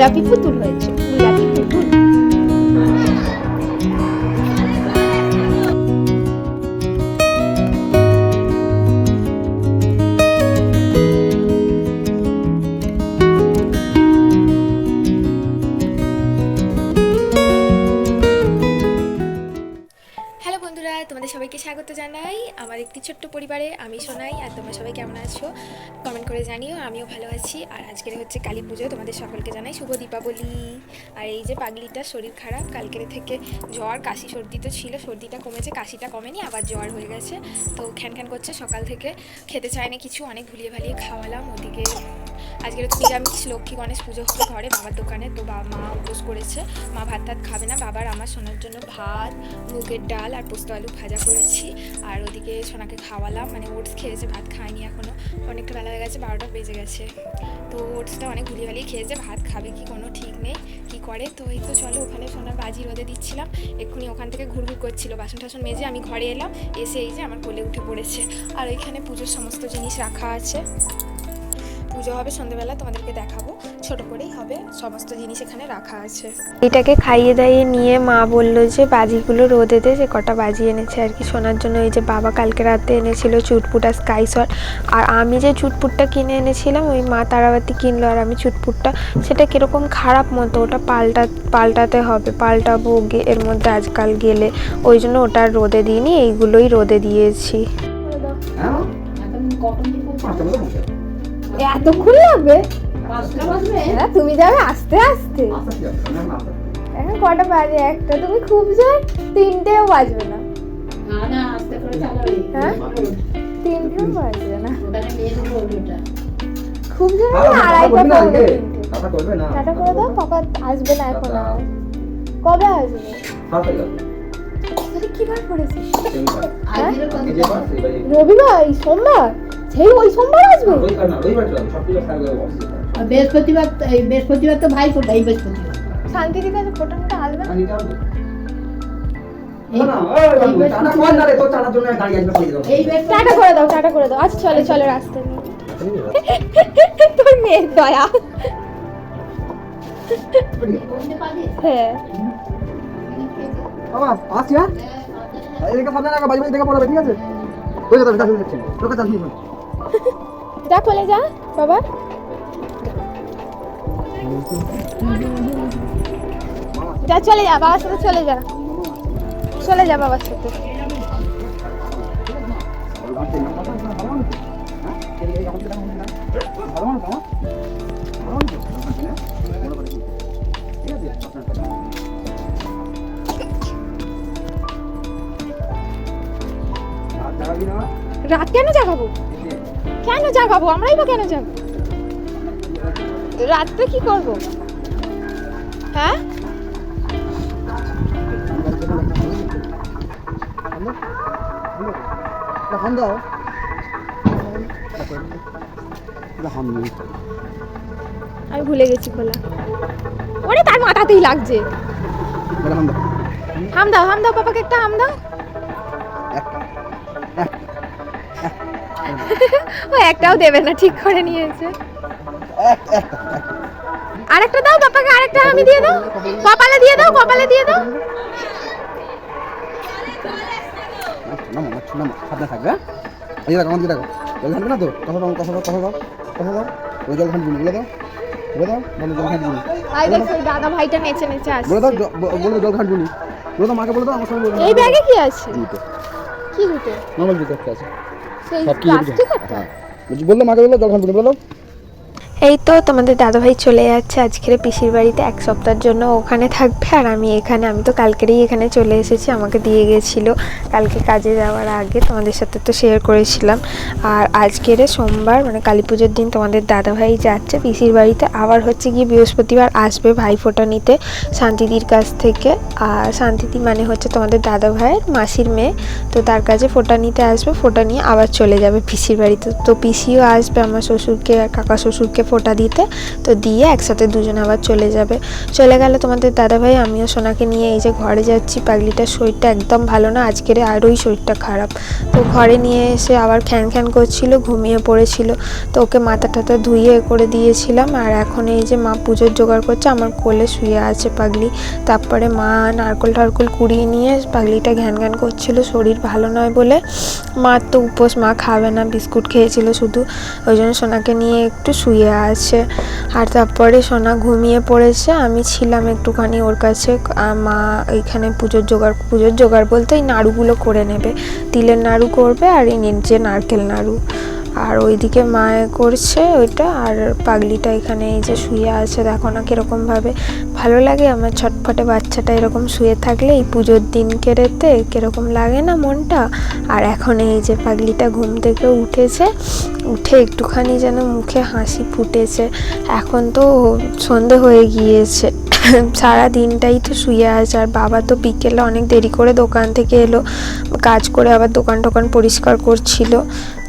গোলাপি পুতুল হয়েছে, গোলাপি পুতুল। হ্যালো বন্ধুরা, তোমাদের সবাইকে স্বাগত জানাই আমার একটি ছোট্ট পরিবারে। আমি সোনাই, আর তোমরা সবাই কেমন আছো কমেন্ট করে জানিও। আমিও ভালো আছি। আর আজকের হচ্ছে কালী পুজো, তোমাদের সকলকে জানাই শুভ দীপাবলি। আর এই যে পাগলিটার শরীর খারাপ, কালকের থেকে জ্বর কাশি সর্দি তো ছিল, সর্দিটা কমেছে, কাশিটা কমেনি, আবার জ্বর হয়ে গেছে। তো খ্যান খ্যান করছে, সকাল থেকে খেতে চায় না কিছু, অনেক ভুলিয়ে ভালিয়ে খাওয়ালাম। ওদিকে আজকের হচ্ছে নিরামিষ, লক্ষ্মী গণেশ পুজো হবে ঘরে বাবার দোকানে। তো মা উপোস করেছে, মা ভাত টাত খাবে না। বাবার আমার সোনার জন্য ভাত, মুগের ডাল আর পোস্ত আলু ভাজা করেছি। আর ওদিকে সোনাকে খাওয়ালাম, মানে ওটস খেয়েছে, ভাত খায়নি এখনও, অনেকটা বেলা হয়ে গেছে, 12টা বেজে গেছে। তো ওটসটা অনেক ঘুরিয়ে ভালিয়ে খেয়েছে, ভাত খাবে কি কোনো ঠিক নেই কি করে। তো এই তো চলো, ওখানে সোনার বাজি রোদে দিচ্ছিলাম, এক্ষুনি ওখান থেকে ঘুরঘুর করছিল, বাসন টাসন মেজে আমি ঘরে এলাম, এসে এই যে আমার কোলে উঠে পড়েছে। আর ওইখানে পুজোর সমস্ত জিনিস রাখা আছে, পুজো হবে সন্ধ্যেবেলা, তোমাদেরকে দেখাবো, ছোট করেই হবে, সমস্ত জিনিস এখানে রাখা আছে। এটাকে খাইয়ে দাইয়ে নিয়ে মা বললো যে বাজিগুলো রোদে দে, যে কটা বাজি এনেছে আর কি শোনার জন্য। এই যে বাবা কালকে রাতে এনেছিল চুটপুট আর স্কাইসর, আর আমি যে চুটপুটটা কিনে এনেছিলাম ওই মা তারাবাতি কিনলো, আর আমি চুটপুটটা সেটা কীরকম খারাপ মতো, ওটা পাল্টাতে হবে, পাল্টাবো এর মধ্যে আজকাল গেলে, ওই জন্য ওটা রোদে দিইনি, এইগুলোই রোদে দিয়েছি। এতক্ষণ লাগবে? তুমি যাবে আস্তে আস্তে, এখন কটা বাজে? একটা, তুমি খুব জোর 3টেও বাজবে না। হ্যাঁ 3টেও বাজবে না, খুব জোর 2:30 টাটা করে দাও। পাপা আসবে না এখন, আর কবে আসবে? কি বার পড়েছে? রবিবার, সোমবার, সেই ওই সোমবার আসবে। বৃহস্পতিবার তো ভাই ফোটা, এই বৃহস্পতিবার শান্তির কাছে ফোটানোটা আসবে না। টাটা করে দাও, টাটা করে দাও। আচ্ছা চলে চলে রাস্তা নিয়ে তোর মেয়ের দয়া। হ্যাঁ বাবা আসছি। হ্যাঁ এদিকে সামনে লাগা, বাজি বাজি দেখে পড়বে, ঠিক আছে? ওই কথা দেখতে দেখছি, তোকে চাল দিই। যা কোলে যা বাবা। যা চলে যা বাবার সাথে, চলে যা, চলে যা বাবার সাথে। রাত কেন জাগাবো? কেন জাগাবো? আমরাই বা কেন জাগাবো? রাত্রে কি করবো? হ্যাঁ আমি ভুলে গেছি বলা। ওরে তার মাথাতেই লাগছে। হাম দাও, হাম দাও, পাপাকে একটা হাম দাও। ও একটাও দেবে না, ঠিক করে নিয়েছে। আরেকটা দাও পাপাকে, আরেকটা আমি দিয়ে দাও, কপালে দিয়ে দাও, কপালে দিয়ে দাও। দাদা ভাইটা নেচে নেচে আসছে। এই ব্যাগে কি আছে? কি জুতো? নরমাল জুতো একটা আছে। সেই প্লাস্টিক একটা? বললো মাকে, বললো জল খান বললো। এই তো তোমাদের দাদাভাই চলে যাচ্ছে আজকের পিসির বাড়িতে, 1 সপ্তাহের জন্য ওখানে থাকবে, আর আমি এখানে। আমি তো কালকেরই এখানে চলে এসেছি, আমাকে দিয়ে গেছিলো কালকে কাজে যাওয়ার আগে, তোমাদের সাথে তো শেয়ার করেছিলাম। আর আজকের সোমবার, মানে কালী পুজোর দিন তোমাদের দাদাভাই যাচ্ছে পিসির বাড়িতে। আবার হচ্ছে গিয়ে বৃহস্পতিবার আসবে ভাই ফোঁটা নিতে শান্তিদির কাছ থেকে। আর শান্তিদি মানে হচ্ছে তোমাদের দাদাভাইয়ের মাসির মেয়ে, তো তার কাছে ফোঁটা নিতে আসবে, ফোঁটা নিয়ে আবার চলে যাবে পিসির বাড়িতে। তো পিসিও আসবে, আমার শ্বশুরকে আর কাকা শ্বশুরকে ফোঁটা দিতে, তো দিয়ে একসাথে দুজনে আবার চলে গেল তোমাদের দাদাভাই। আমিও সোনাকে নিয়ে এই যে ঘরে যাচ্ছি। পাগলিটার শরীরটা একদম ভালো না, আজকের আরোই শরীরটা খারাপ। তো ঘরে নিয়ে এসে আবার খ্যান করছিল, ঘুমিয়ে পড়েছিল। তো ওকে মাথা টাথা ধুইয়ে করে দিয়েছিলাম। আর এখন এই যে মা পুজোর জোগাড় করছে, আমার কোলে শুয়ে আছে পাগলি। তারপরে মা নারকোল টারকোল কুড়িয়ে নিয়ে পাগলিটা ঘ্যান করছিল, শরীর ভালো নয় বলে। মার তো উপোস, মা খাবে না, বিস্কুট খেয়েছিল শুধু, ওই জন্য সোনাকে নিয়ে একটু শুয়ে আছে। আর তারপরে সোনা ঘুমিয়ে পড়েছে, আমি ছিলাম একটুখানি ওর কাছে। মা এইখানে পুজোর জোগাড় বলতে এই নাড়ুগুলো করে নেবে, তিলের নাড়ু করবে আর এই নিচে নারকেল নাড়ু, আর ওইদিকে মা করছে ওইটা। আর পাগলিটা এখানে এই যে শুয়ে আছে, দেখো না কীরকমভাবে ভালো লাগে আমার ছটফটে বাচ্চাটা এরকম শুয়ে থাকলে। এই পুজোর দিন কেড়েতে কীরকম লাগে না মনটা। আর এখন এই যে পাগলিটা ঘুম থেকে উঠে একটুখানি যেন মুখে হাসি ফুটেছে। এখন তো সন্ধে হয়ে গিয়েছে, সারা দিনটাই তো শুয়ে আছে। আর বাবা তো বিকেলে অনেক দেরি করে দোকান থেকে এলো, কাজ করে আবার দোকান পরিষ্কার করছিল,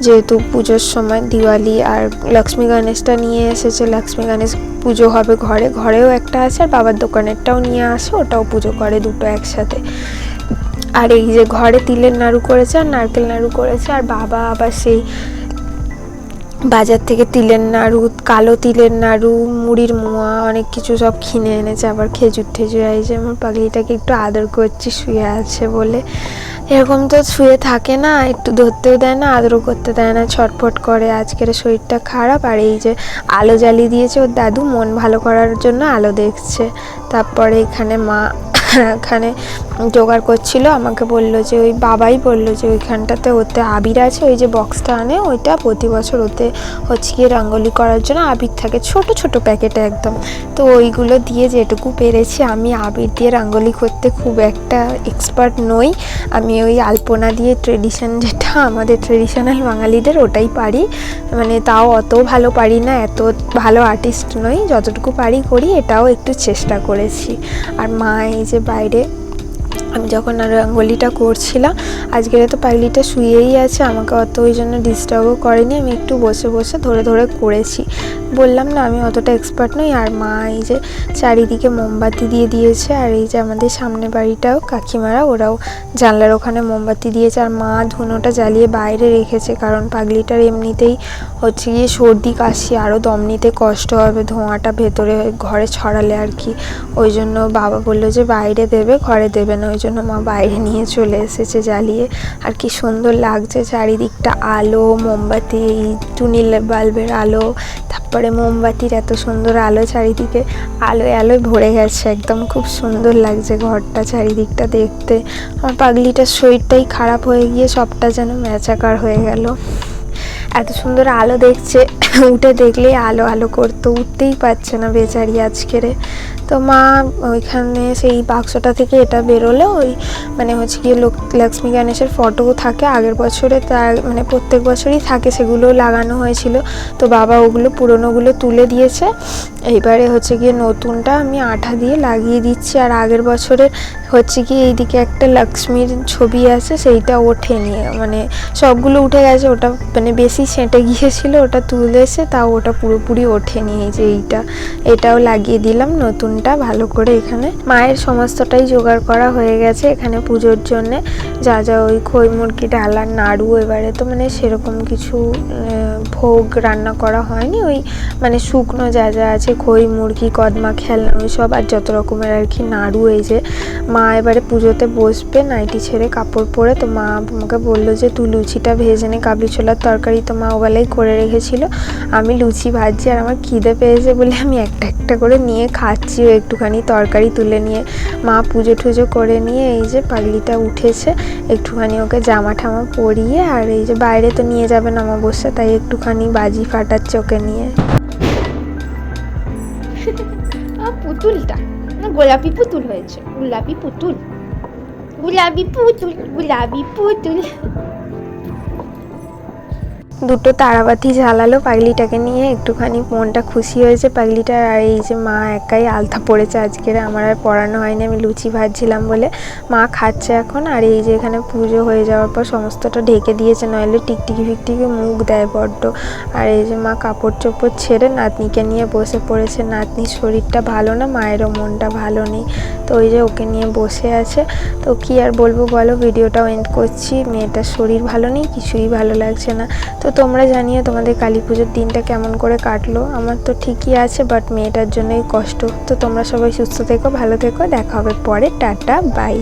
যেহেতু পুজোর সময় দিওয়ালি। আর লক্ষ্মী গণেশটা নিয়ে এসেছে, লক্ষ্মী গণেশ পুজো হবে ঘরেও একটা আছে, আর বাবার দোকানেরটাও নিয়ে আসে, ওটাও পুজো করে দুটো একসাথে। আর এই যে ঘরে তিলের নাড়ু করেছে আর নারকেল নাড়ু করেছে। আর বাবা আবার সেই বাজার থেকে তিলের নাড়ু, কালো তিলের নাড়ু, মুড়ির মোয়া, অনেক কিছু সব কিনে এনেছে। আবার খেজুর এই যে আমার পাগলিটাকে একটু আদর করছি শুয়ে আছে বলে। এরকম তো শুয়ে থাকে না, একটু ধরতেও দেয় না, আদরও করতে দেয় না, ছটফট করে। আজকের শরীরটা খারাপ। আর এই যে আলো জ্বালিয়ে দিয়েছে ওর দাদু, মন ভালো করার জন্য আলো দেখছে। তারপরে এখানে মা এখানে জোগাড় করছিল, আমাকে বললো যে ওই বাবাই বললো যে ওইখানটাতে ওতে আবির আছে, ওই যে বক্সটা আনে ওইটা প্রতি বছর ওতে হচ্ছে গিয়ে রঙ্গোলি করার জন্য আবির থাকে, ছোট প্যাকেটে একদম। তো ওইগুলো দিয়ে যেটুকু পেরেছি, আমি আবির দিয়ে রঙ্গোলি করতে খুব একটা এক্সপার্ট নই। আমি ওই আলপনা দিয়ে ট্রেডিশন, যেটা আমাদের ট্রেডিশনাল বাঙালিদের, ওটাই পারি। মানে তাও অত ভালো পারি না, এত ভালো আর্টিস্ট নই, যতটুকু পারি করি। এটাও একটু চেষ্টা করেছি। আর মা এই যে বাইরে, আমি যখন রঙ্গোলিটা করছিলাম, আজকের তো পাগলিটা শুয়েই আছে, আমাকে অত ওই জন্য ডিস্টার্বও করেনি। আমি একটু বসে ধরে করেছি, বললাম না আমি অতটা এক্সপার্ট নই। আর মা এই যে চারিদিকে মোমবাতি দিয়ে দিয়েছে। আর এই যে আমাদের সামনে বাড়িটাও কাকিমারা, ওরাও জানলার ওখানে মোমবাতি দিয়েছে। আর মা ধুনোটা জ্বালিয়ে বাইরে রেখেছে, কারণ পাগলিটার এমনিতেই হচ্ছে গিয়ে সর্দি কাশি, আরও দম নিতে কষ্ট হবে ধোঁয়াটা ভেতরে ঘরে ছড়ালে আর কি। ওই জন্য বাবা বললো যে বাইরে দেবে, ঘরে দেবে না, ওই জন্য মা বাইরে নিয়ে চলে এসেছে জ্বালিয়ে। আর কি সুন্দর লাগছে চারিদিকটা, আলো, মোমবাতি, টুনি বাল্বের আলো, তারপরে মোমবাতির এত সুন্দর আলো, চারিদিকে আলোয় ভরে গেছে একদম। খুব সুন্দর লাগছে ঘরটা, চারিদিকটা দেখতে। আমার পাগলিটার শরীরটাই খারাপ হয়ে গিয়ে সবটা যেন ম্যাচাকার হয়ে গেল। এত সুন্দর আলো দেখছে, উঠে দেখলেই আলো করতো, উঠতেই পারছে না বেচারি আজকেরে। তো মা ওইখানে সেই বাক্সটা থেকে এটা বেরোলো, ওই মানে হচ্ছে গিয়ে লক্ষ্মী গণেশের ফটোও থাকে আগের বছরে, তার মানে প্রত্যেক বছরই থাকে, সেগুলো লাগানো হয়েছিল। তো বাবা ওগুলো পুরনোগুলো তুলে দিয়েছে, এইবারে হচ্ছে গিয়ে নতুনটা আমি আঠা দিয়ে লাগিয়ে দিচ্ছি। আর আগের বছরে হচ্ছে কি এইদিকে একটা লক্ষ্মীর ছবি আছে, সেইটা ওঠেনি, মানে সবগুলো উঠে গেছে, ওটা মানে বেশি সেঁটে গিয়েছিল, ওটা তুলেছে, তাও ওটা পুরোপুরি ওঠেনি। এই যে এটাও লাগিয়ে দিলাম নতুনটা ভালো করে। এখানে মায়ের সমস্তটাই জোগাড় করা হয়ে গেছে এখানে পুজোর জন্যে, যা ওই খই মুরগি, ডালার নাড়ু। এবারে তো মানে সেরকম কিছু ভোগ রান্না করা হয়নি, ওই মানে শুকনো যা আছে, খই মুরগি, কদমা, খেলনা, ওই সব, আর যত রকমের আর কি নাড়ু। এই যে মা এবারে পুজোতে বসবে নাইটি ছেড়ে কাপড় পরে। তো মা আমাকে বললো যে তুই লুচিটা ভেজে নে, কাবলি ছোলার তরকারি তো মা ওবেলাই করে রেখেছিল, আমি লুচি ভাজছি। আর আমার খিদে পেয়েছে বলে আমি একটা করে নিয়ে খাচ্ছি, ও একটুখানি তরকারি তুলে নিয়ে। মা পুজো টুজো করে নিয়ে এই যে পাগলিটা উঠেছে, একটুখানি ওকে জামা ঠামা পরিয়ে, আর এই যে বাইরে তো নিয়ে যাবেন অমাবস্যা, তাই একটুখানি বাজি ফাটাচ্ছে ওকে নিয়ে। পুতুলটা গোলাপি পুতুল হয়েছে, গোলাপি পুতুল। দুটো তারাবাতি জ্বালালো পাগলিটাকে নিয়ে, একটুখানি মনটা খুশি হয়েছে পাগলিটার। আর এই যে মা একাই আলতা পড়েছে আজকের, আমার আর পড়ানো হয়নি, আমি লুচি ভাজছিলাম বলে। মা খাচ্ছে এখন। আর এই যে এখানে পুজো হয়ে যাওয়ার পর সমস্তটা ঢেকে দিয়েছে, নইলে টিকটিকি ফিকটিকি মুখ দেয় বড্ড। আর এই যে মা কাপড় চোপড় ছেড়ে নাতনিকে নিয়ে বসে পড়েছে। নাতনির শরীরটা ভালো না, মায়েরও মনটা ভালো নেই, তো ওই যে ওকে নিয়ে বসে আছে। তো কি আর বলবো বলো, ভিডিওটাও এন্ড করছি। মেয়েটার শরীর ভালো নেই, কিছুই ভালো লাগছে না। তো তোমরা জানিও তোমাদের কালী পুজোর দিনটা কেমন করে কাটলো। আমার তো ঠিকই আছে, বাট মেয়েটার জন্যই কষ্ট। তো তোমরা সবাই সুস্থ থেকো, ভালো থেকো, দেখা হবে পরে। Tata, by.